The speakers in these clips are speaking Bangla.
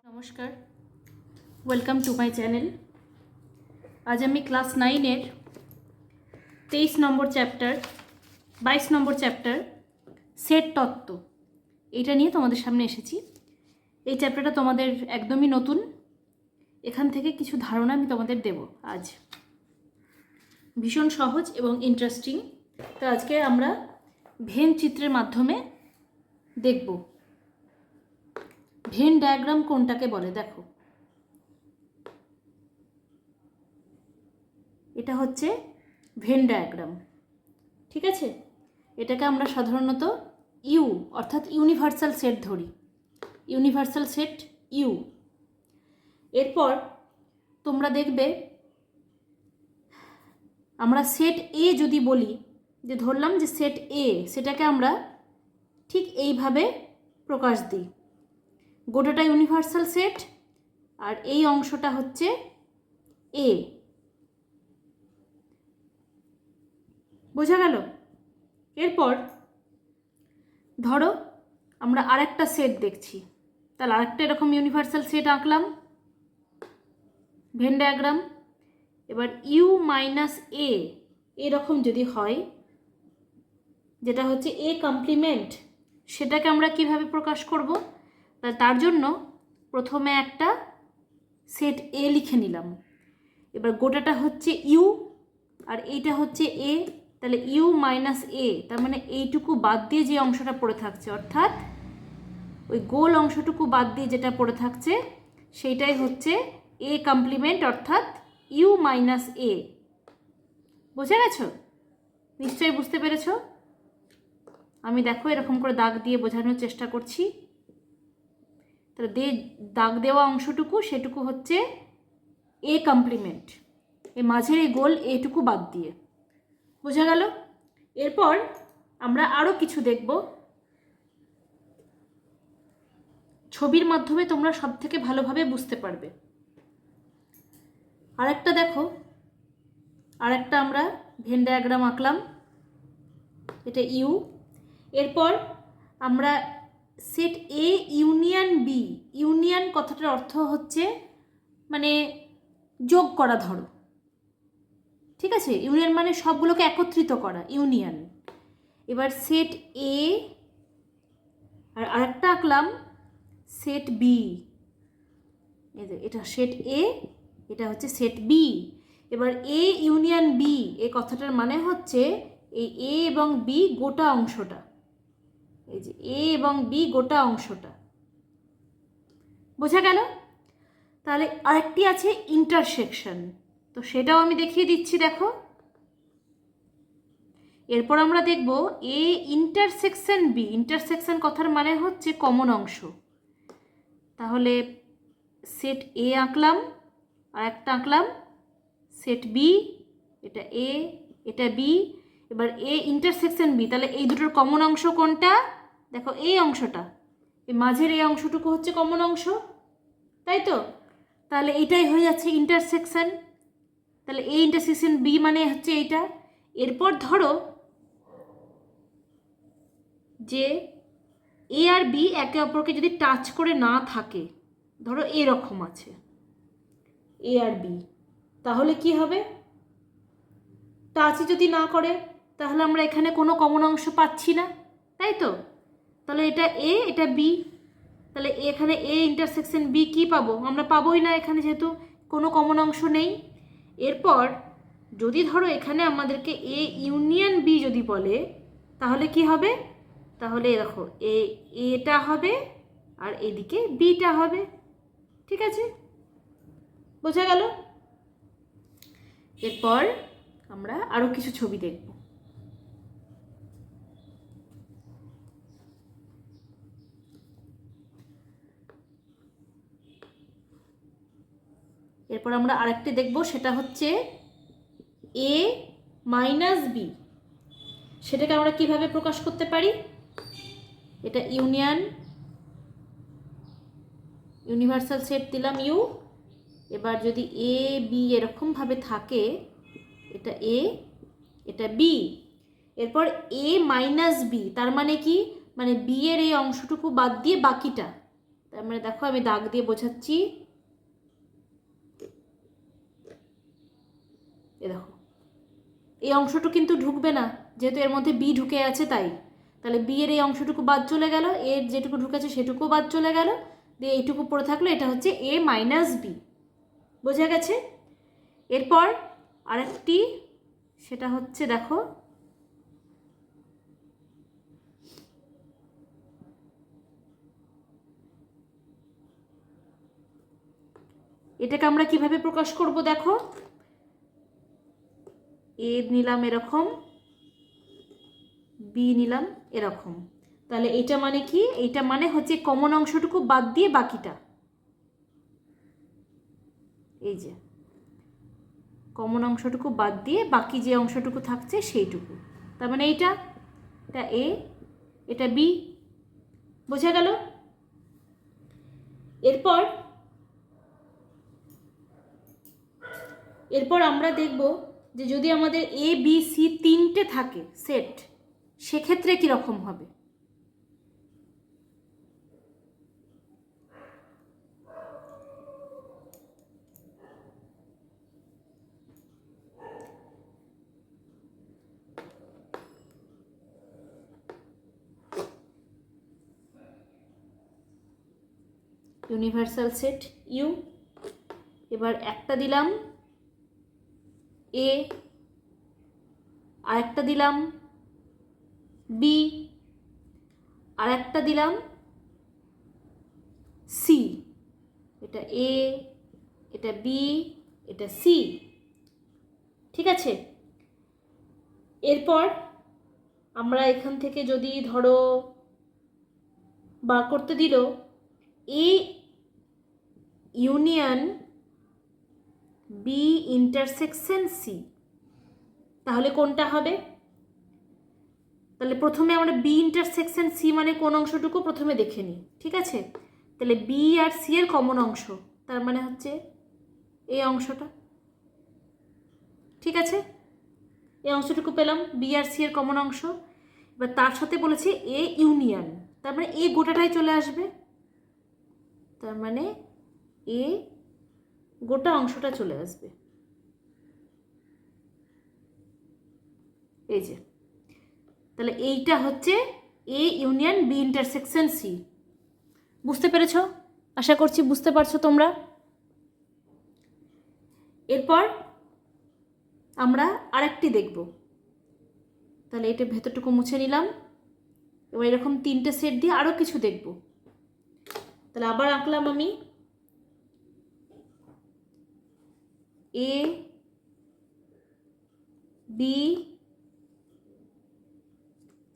নমস্কার, ওয়েলকাম টু মাই চ্যানেল। আজ আমি ক্লাস 9-এর 23 নম্বর চ্যাপ্টার 22 নম্বর চ্যাপ্টার সেট তত্ত্ব এটা নিয়ে তোমাদের সামনে এসেছি। এই চ্যাপ্টারটা তোমাদের একদমই নতুন। এখান থেকে কিছু ধারণা আমি তোমাদের দেব আজ। ভীষণ সহজ এবং ইন্টারেস্টিং। তো আজকে আমরা ভেন চিত্রের মাধ্যমে দেখব ভেন ডায়াগ্রাম কোনটাকে বলে। দেখো, এটা হচ্ছে ভেন ডায়াগ্রাম, ঠিক আছে? এটাকে আমরা সাধারণত ইউ অর্থাৎ ইউনিভার্সাল সেট ধরি, ইউনিভার্সাল সেট ইউ। এরপর তোমরা দেখবে আমরা সেট এ যদি বলি, যে ধরলাম যে সেট এ, সেটাকে আমরা ঠিক এইভাবে প্রকাশ দিই। গোটাটা ইউনিভার্সাল সেট আর এই অংশটা হচ্ছে এ। বোঝা গেল? এরপর ধরো আমরা আরেকটা সেট দেখছি, তাহলে আরেকটা এরকম ইউনিভার্সাল সেট আঁকলাম, ভেন ডায়াগ্রাম। এবার ইউ মাইনাস এ এরকম যদি হয়, যেটা হচ্ছে এ কমপ্লিমেন্ট, সেটাকে আমরা কিভাবে প্রকাশ করব? তার জন্য প্রথমে একটা সেট এ লিখে নিলাম। এবার গোটাটা হচ্ছে ইউ আর এইটা হচ্ছে এ, তাহলে ইউ মাইনাস এ, তার মানে এইটুকু বাদ দিয়ে যে অংশটা পড়ে থাকছে, অর্থাৎ ওই গোল অংশটুকু বাদ দিয়ে যেটা পড়ে থাকছে সেইটাই হচ্ছে এ কমপ্লিমেন্ট, অর্থাৎ ইউ মাইনাস এ। বুঝে গেছো? নিশ্চয়ই বুঝতে পেরেছো। আমি দেখো এরকম করে দাগ দিয়ে বোঝানোর চেষ্টা করছি। তাহলে দাগ দেওয়া অংশটুকু সেটুকু হচ্ছে এ কমপ্লিমেন্ট, এই মাঝের এই গোল এটুকু বাদ দিয়ে। বোঝা গেল? এরপর আমরা আরও কিছু দেখব। ছবির মাধ্যমে তোমরা সব থেকে ভালোভাবে বুঝতে পারবে। আরেকটা দেখো, আরেকটা আমরা ভেন ডায়াগ্রাম আঁকলাম, এটা ইউ। এরপর আমরা set A union B, union কথাটার অর্থ হচ্ছে মানে যোগ করা, ধরো, ঠিক আছে? ইউনিয়ন মানে সবগুলোকে একত্রিত করা, ইউনিয়ন। এবার সেট এ আর আরেকটা আঁকলাম সেট বি, এটা সেট এ, এটা হচ্ছে সেট বি। এবার এ ইউনিয়ন বি এই কথাটার মানে হচ্ছে এই এ এবং বি গোটা অংশটা, এই যে এ এবং বি গোটা অংশটা। বোঝা গেল? তাহলে আরেকটি আছে ইন্টারসেকশন, তো সেটাও আমি দেখিয়ে দিচ্ছি। দেখো, এরপর আমরা দেখব এ ইন্টারসেকশন বি। ইন্টারসেকশন কথার মানে হচ্ছে কমন অংশ। তাহলে সেট এ আঁকলাম আর একটা আঁকলাম সেট বি, এটা এ এটা বি। এবার এ ইন্টারসেকশন বি, তাহলে এই দুটোর কমন অংশ কোনটা? দেখো এই অংশটা, এই মাঝের এই অংশটুকু হচ্ছে কমন অংশ, তাই তো? তাহলে এইটাই হয়ে যাচ্ছে ইন্টারসেকশন। তাহলে এ ইন্টারসেকশন বি মানে হচ্ছে এইটা। এরপর ধরো যে এ আর বি একে অপরকে যদি টাচ করে না থাকে, ধরো এরকম আছে এ আর বি, তাহলে কি হবে? টাচই যদি না করে তাহলে আমরা এখানে কোনো কমন অংশ পাচ্ছি না, তাই তো? তাহলে এটা এ এটা বি, তাহলে এখানে এ ইন্টারসেকশন বি কি পাবো? আমরা পাবোই না এখানে, যেহেতু কোনো কমন অংশ নেই। এরপর যদি ধরো এখানে আমাদেরকে এ ইউনিয়ন বি যদি বলে, তাহলে কি হবে? তাহলে দেখো এটা হবে আর এদিকে বিটা হবে, ঠিক আছে? বোঝা গেল? এরপর আমরা আরো কিছু ছবি দেখব। এরপর আমরা আরেকটি দেখব, সেটা হচ্ছে এ মাইনাস বি। সেটাকে আমরা কিভাবে প্রকাশ করতে পারি? এটা ইউনিয়ন, ইউনিভার্সাল সেট দিলাম ইউ। এবার যদি এ বি এরকমভাবে থাকে, এটা এ এটা বি। এরপর এ মাইনাস বি, তার মানে কি, মানে বি এর এই অংশটুকু বাদ দিয়ে বাকিটা। তার মানে দেখো আমি দাগ দিয়ে বোঝাচ্ছি, এ দেখো এই অংশটুকু কিন্তু ঢুকবে না, যেহেতু এর মধ্যে বি ঢুকে আছে তাই। তাহলে বি এর এই অংশটুকু বাদ চলে গেল, এর যেটুকু ঢুকেছে সেটুকু বাদ চলে গেল, দিয়ে এইটুকু পড়ে থাকলো, এটা হচ্ছে এ মাইনাস বি। বোঝা গেছে? এরপর আরেকটি, সেটা হচ্ছে দেখো এটাকে আমরা কিভাবে প্রকাশ করব, দেখো এ নিলাম এরকম, বি নিলাম এরকম। তাহলে এটা মানে কি, এইটা মানে হচ্ছে কমন অংশটুকু বাদ দিয়ে বাকিটা। এই যে কমন অংশটুকু বাদ দিয়ে বাকি যে অংশটুকু থাকছে সেইটুকু, তার মানে এটা এ, এটা বি। বোঝা গেল? এরপর আমরা দেখব যে যদি আমাদের এ বি সি তিনটে থাকে সেট, সেক্ষেত্রে কীরকম হবে। ইউনিভার্সাল সেট ইউ, এবার একটা দিলাম এ, আরেকটা দিলাম বি, আরেকটা দিলাম সি। এটা এ, এটা বি, এটা সি। ঠিক আছে? এরপর আমরা এখান থেকে যদি ধরো বার করতে দিল A union B intersection C, তাহলে কোনটা হবে? তাহলে প্রথমে আমরা বি ইন্টারসেকশন সি মানে কোন অংশটুকু প্রথমে দেখে নিই। ঠিক আছে? তাহলে বি আর সি এর কমন অংশ, তার মানে হচ্ছে এই অংশটা। ঠিক আছে? এই অংশটুকু পেলাম, বি আর সি এর কমন অংশ। এবার তার সাথে বলেছে এ ইউনিয়ন, তার মানে এ গোটাটাই চলে আসবে, তার মানে এ গোটা অংশটা চলে আসবে। এই যে, তাহলে এইটা হচ্ছে A union B intersection C. বুঝতে পেরেছ? আশা করছি বুঝতে পারছো তোমরা। এরপর আমরা আরেকটি দেখব। তাহলে এটা ভেতরটুকু মুছে নিলাম। এবার এরকম তিনটে সেট দিয়ে আরও কিছু দেখব। তাহলে আবার আঁকলাম আমি এ বি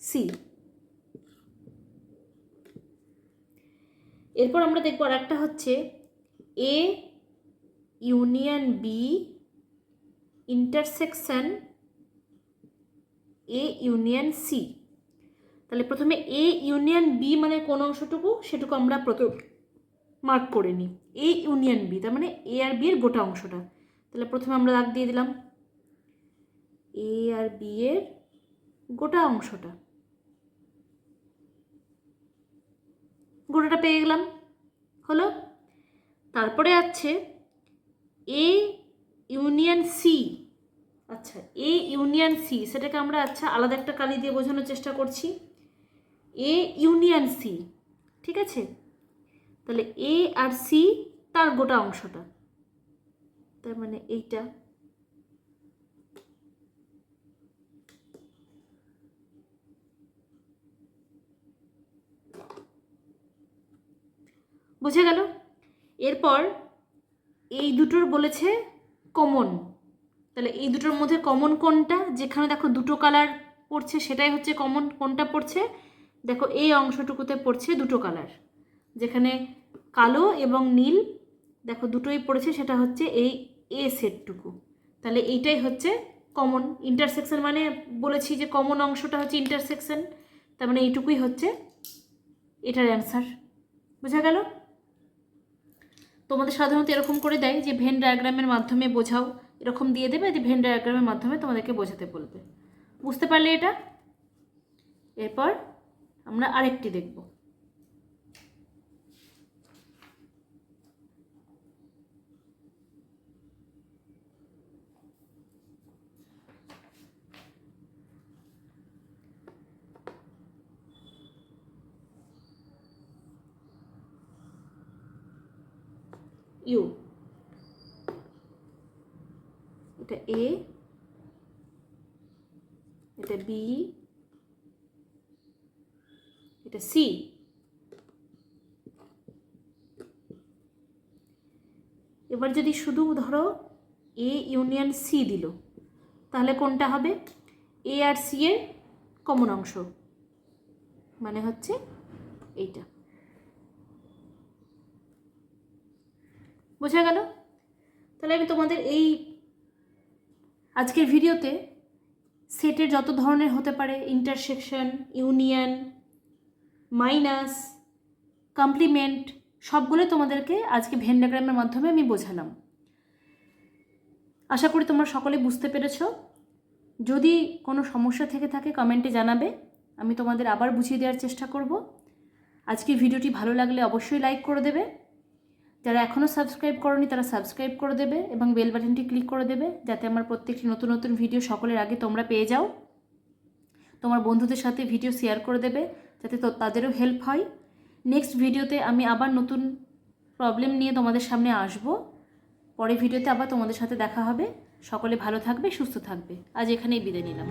সি। এরপর আমরা দেখব আর একটা হচ্ছে A union B intersection A union C. তাহলে প্রথমে এ ইউনিয়ন বি মানে কোন অংশটুকু সেটুকু আমরা প্রথম মার্ক করে নিই। এ ইউনিয়ন বি তার মানে এ আর বি এর গোটা অংশটা। তাহলে প্রথমে আমরা দাগ দিয়ে দিলাম এ আর বি এর গোটা অংশটা, গোটাটা পেয়ে গেলাম, হলো। তারপরে আছে এ ইউনিয়ন সি। আচ্ছা, এ ইউনিয়ন সি সেটাকে আমরা আচ্ছা আলাদা একটা কালি দিয়ে বোঝানোর চেষ্টা করছি। এ ইউনিয়ন সি, ঠিক আছে? তাহলে এ আর সি তার গোটা অংশটা, তার মানে এইটা। বুঝে গেল? এরপর এই দুটোর বলেছে কমন। তাহলে এই দুটোর মধ্যে কমন কোনটা? যেখানে দেখো দুটো কালার পড়ছে সেটাই হচ্ছে কমন। কোনটা পড়ছে? দেখো এই অংশটুকুতে পড়ছে দুটো কালার, যেখানে কালো এবং নীল দেখো দুটোই পড়েছে, সেটা হচ্ছে এই এ সেটটুকু। তাহলে এইটাই হচ্ছে কমন। ইন্টারসেকশন মানে বলেছি যে কমন অংশটা হচ্ছে ইন্টারসেকশন, তার মানে এইটুকুই হচ্ছে এটার অ্যান্সার। বোঝা গেল? তোমাদের সাধারণত এরকম করে দেয় যে ভেন ডায়াগ্রামের মাধ্যমে বোঝাও, এরকম দিয়ে দেবে যে ভেন ডায়াগ্রামের মাধ্যমে তোমাদেরকে বোঝাতে বলবে। বুঝতে পারলে এটা? এরপর আমরা আরেকটি দেখব। ইউ, এটা এ, এটা বি, এটা সি। এবার যদি শুধু ধরো এ ইউনিয়ন সি দিল, তাহলে কোনটা হবে? এ আর সি এর কমন অংশ, মানে হচ্ছে এইটা। বোঝা গেল? তাহলে আমি তোমাদের এই আজকের ভিডিওতে সেটের যত ধরনের হতে পারে, ইন্টারসেকশন, ইউনিয়ন, মাইনাস, কমপ্লিমেন্ট, সবগুলো তোমাদেরকে আজকে ভেন ডায়াগ্রামের মাধ্যমে আমি বোঝালাম। আশা করি তোমরা সকলে বুঝতে পেরেছো। যদি কোনো সমস্যা থেকে থাকে কমেন্টে জানাবে, আমি তোমাদের আবার বুঝিয়ে দেওয়ার চেষ্টা করব। আজকের ভিডিওটি ভালো লাগলে অবশ্যই লাইক করে দেবে। যারা এখনও সাবস্ক্রাইব করোনি তারা সাবস্ক্রাইব করে দেবে এবং বেল বাটনটি ক্লিক করে দেবে, যাতে আমার প্রত্যেকটি নতুন নতুন ভিডিও সকলের আগে তোমরা পেয়ে যাও। তোমার বন্ধুদের সাথে ভিডিও শেয়ার করে দেবে, যাতে তাদেরও হেল্প হয়। নেক্সট ভিডিওতে আমি আবার নতুন প্রবলেম নিয়ে তোমাদের সামনে আসব। পরের ভিডিওতে আবার তোমাদের সাথে দেখা হবে। সকলে ভালো থাকবে, সুস্থ থাকবে। আজ এখানেই বিদায় নিলাম।